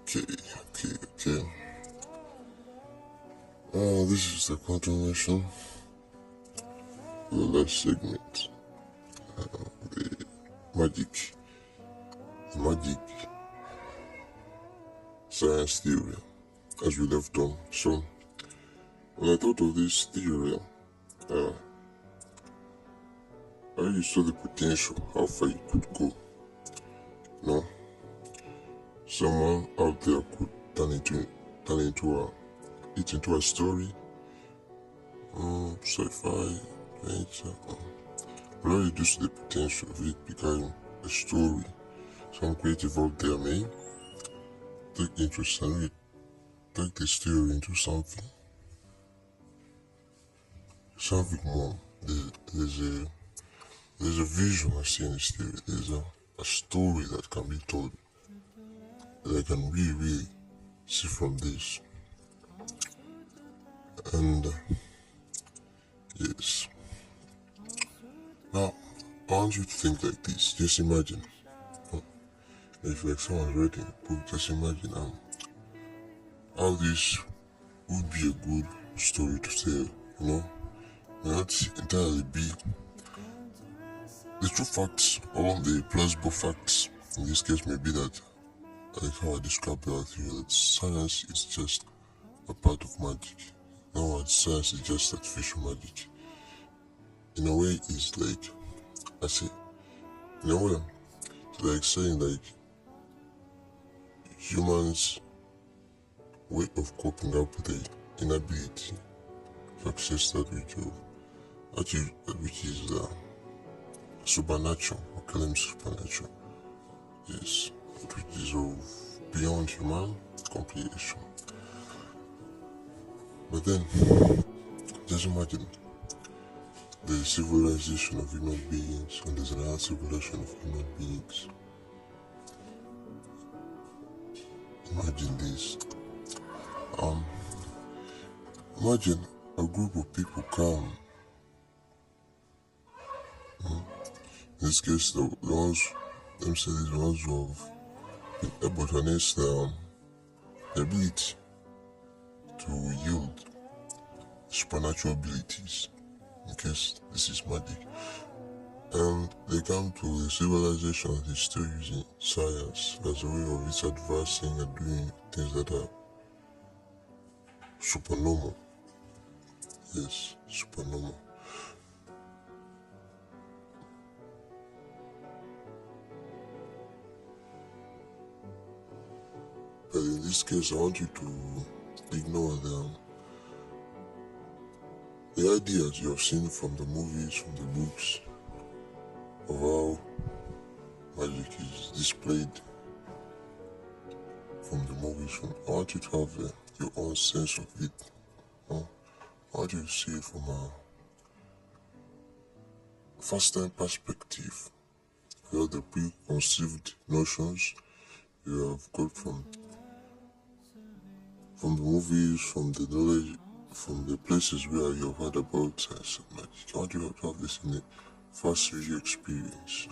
Okay. This is the continuation of the last segment. The magic, the magic science theory, as we left on. So, when I thought of this theory, I really saw the potential, how far it could go. Someone out there could turn it into a story, sci-fi, adventure. But I reduce the potential of it becoming a story. Some creative out there may take interest and take this theory into something more. There's a vision I see in this theory. There's a story that can be told that I can really see from this. And yes. Now, I want you to think like this. Just imagine. If like someone's writing a book, just imagine how this would be a good story to tell, not entirely be the true facts or the plausible facts. In this case, may be that, like how I described earlier, that science is just a part of magic. No, science is just artificial magic. In a way, it's like, in a way, it's like saying like humans' way of coping up with the inability to access that which is supernatural, or claim supernatural, yes, which is of beyond human comprehension. But then, just imagine the civilization of human beings, and there's another civilization of human beings. Imagine this. Imagine a group of people come. In this case, the ones who have been able to harness the ability to yield supernatural abilities, in case this is magic. And they come to a civilization that is still using science as a way of its advancing and doing things that are supernormal. Yes, supernormal. But in this case, I want you to ignore the ideas you have seen from the movies, from the books, of how magic is displayed from the movies. I want you to have your own sense of it. I want you to see it from a first-time perspective. Where the preconceived notions you have got from the movies, from the knowledge, from the places where you have heard about science and magic. I want you to have this in a first view experience.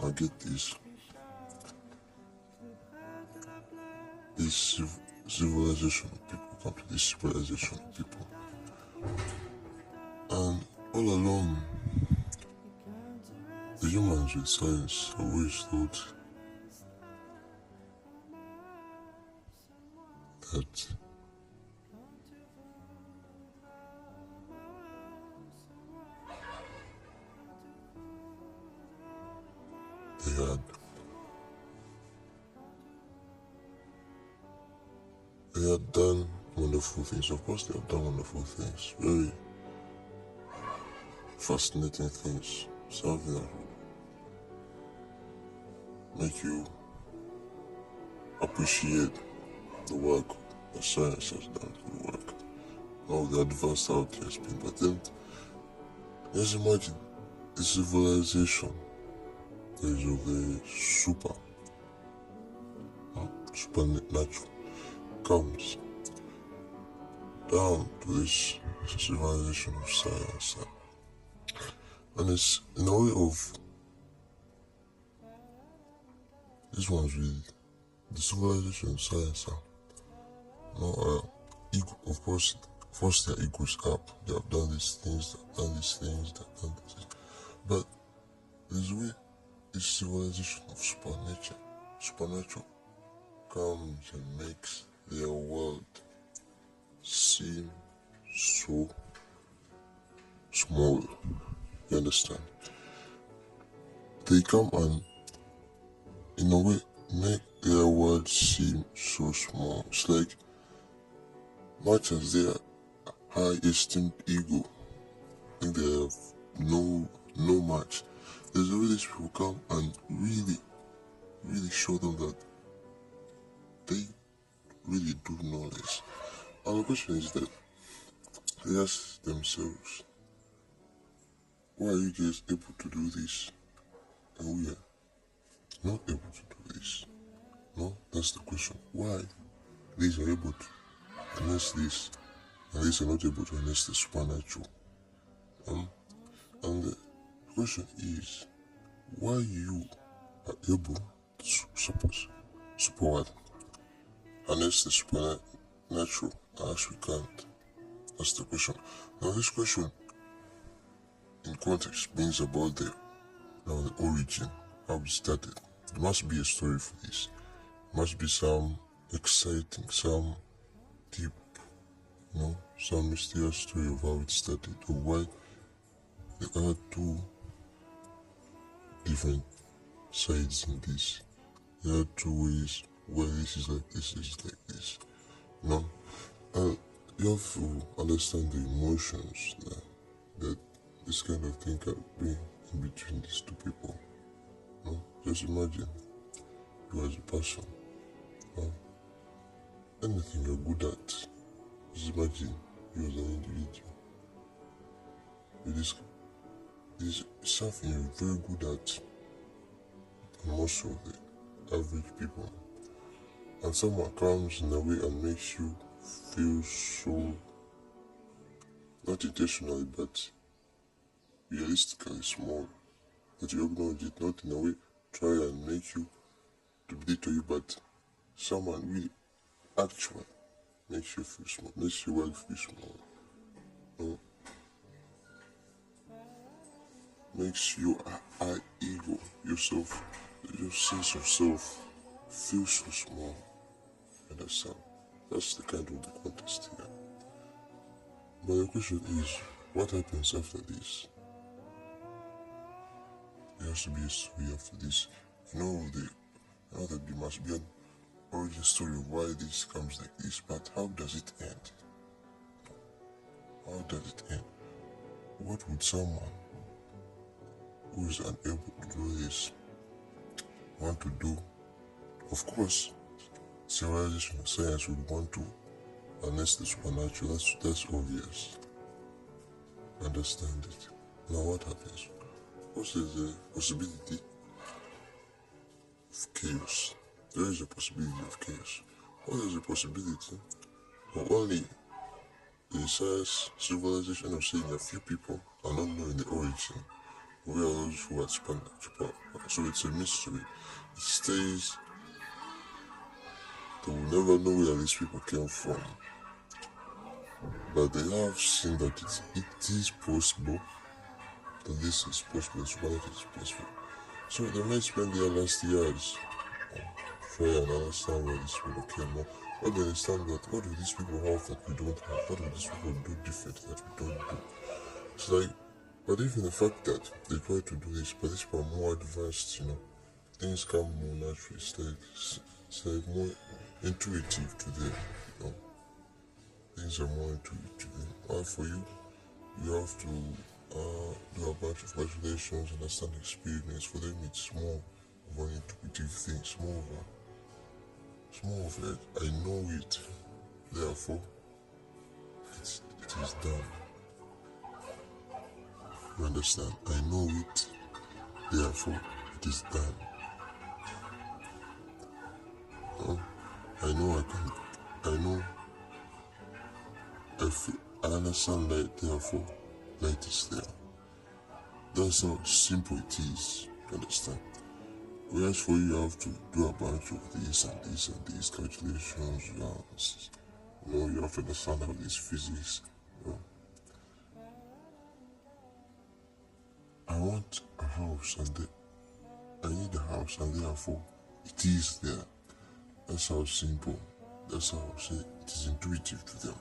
I get this civilization of people, come to this civilization of people. And all along, the humans with science always thought that they had done wonderful things. Of course, they have done wonderful things, very fascinating things, something that will make you appreciate the work that science has done, the work, how the advanced out there has been. But then, just imagine the civilization that is of the supernatural comes down to this civilization of science, and it's in a way of these ones with the civilization science ego, of course, first their egos up. They have done these things, they've done these things, they've done this. But there's a way this civilization of supernatural comes and makes their world seem so small. You understand? They come and, in a way, make their world seem so small. It's like, much as their high esteemed ego think they have no match, there's a way these people come and really show them that they really do know this. And the question is that they ask themselves, why are you guys able to do this and we are not able to do this? No, that's the question. Why these are able to harness this and these are not able to harness the supernatural? And the question is, why you are able to support harness the supernatural as we can't? That's the question. Now this question in context means about the origin, how we started. There must be a story for this. There must be some exciting, some deep, some mysterious story of how it started, or why there are two different sides in this. There are two ways where this is like this, is like this. You have to understand the emotions that this kind of thing can bring in between these two people. Just imagine you as a person, anything you're good at. Just imagine you as an individual. It is something you're very good at, and most of the average people. And someone comes in a way and makes you feel so, not intentionally, but realistically small, that you acknowledge it, not in a way try and make you to belittle you, but someone really actual makes you feel small, makes your world feel small. Makes your high ego, yourself, your sense of self feel so small. Understand? That's the kind of the context here. But the question is, what happens after this? There has to be a story after this. I know that there must be an origin story of why this comes like this, but how does it end? How does it end? What would someone who is unable to do this want to do? Of course, civilization and science would want to harness the supernatural. That's obvious. Understand it. Now what happens? What is the possibility of chaos? There is a possibility of chaos. What is the possibility of only the science civilization of saying a few people are not knowing the origin? We are those who are supernatural. So it's a mystery. It stays. They will never know where these people came from. But they have seen that it is possible. That this is possible. Supernatural is possible. So they may spend their last years trying and understand where these people came from. But they understand that what do these people have that we don't have? What do these people do different that we don't do? It's like, but even the fact that they try to do this, but these people are more advanced, things come more naturally. It's like more intuitive to them, Things are more intuitive to them. And for you, you have to do a bunch of calculations, understand experiments. For them, it's more of an intuitive thing. It's more of like, I know it, therefore, it is done. You understand? I know it, therefore, it is done. I understand light, therefore, light is there. That's how simple it is, you understand? Whereas for you have to do a bunch of this and this and these calculations, you have to understand how this physics. I want a house and I need a house and therefore it is there. That's how simple, that's how I say it is intuitive to them.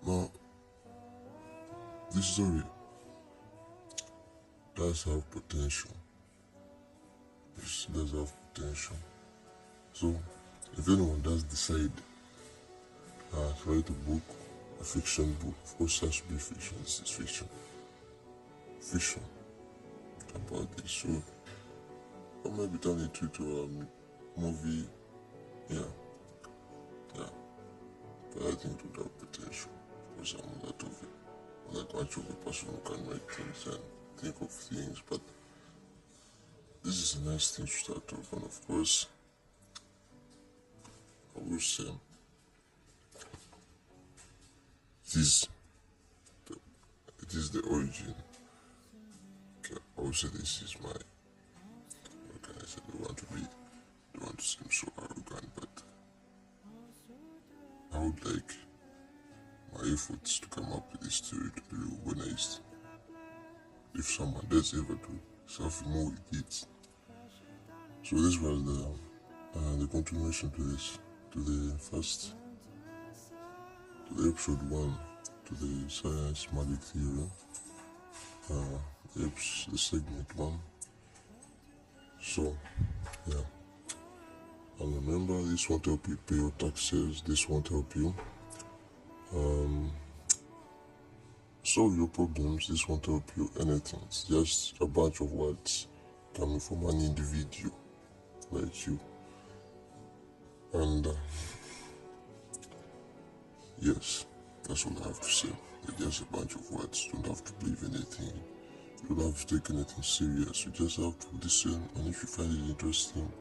Now, this story does have potential. It does have potential. So, if anyone does decide to write a book, a fiction book, of course it has to be fiction, this is fiction. Fiction about this. So, or maybe turn it into a movie. Yeah. But I think it would have potential. Because I'm not of it. I'm like much of a person who can write things and think of things, but this is a nice thing to start off, and of course, I will say it is the origin. Okay, I will say this is my. Okay, I said I don't want to seem so arrogant, but I would like my efforts to come up with this story to be organized. If someone does ever do something more with it. So this was the continuation to this, to the episode 1, to the science magic theory, the segment 1. So, yeah. And remember, this won't help you pay your taxes, this won't help you solve your problems, this won't help you anything. It's just a bunch of words coming from an individual like you. And yes, that's all I have to say. They're just a bunch of words. You don't have to believe anything. You don't have to take anything serious. You just have to listen, and if you find it interesting,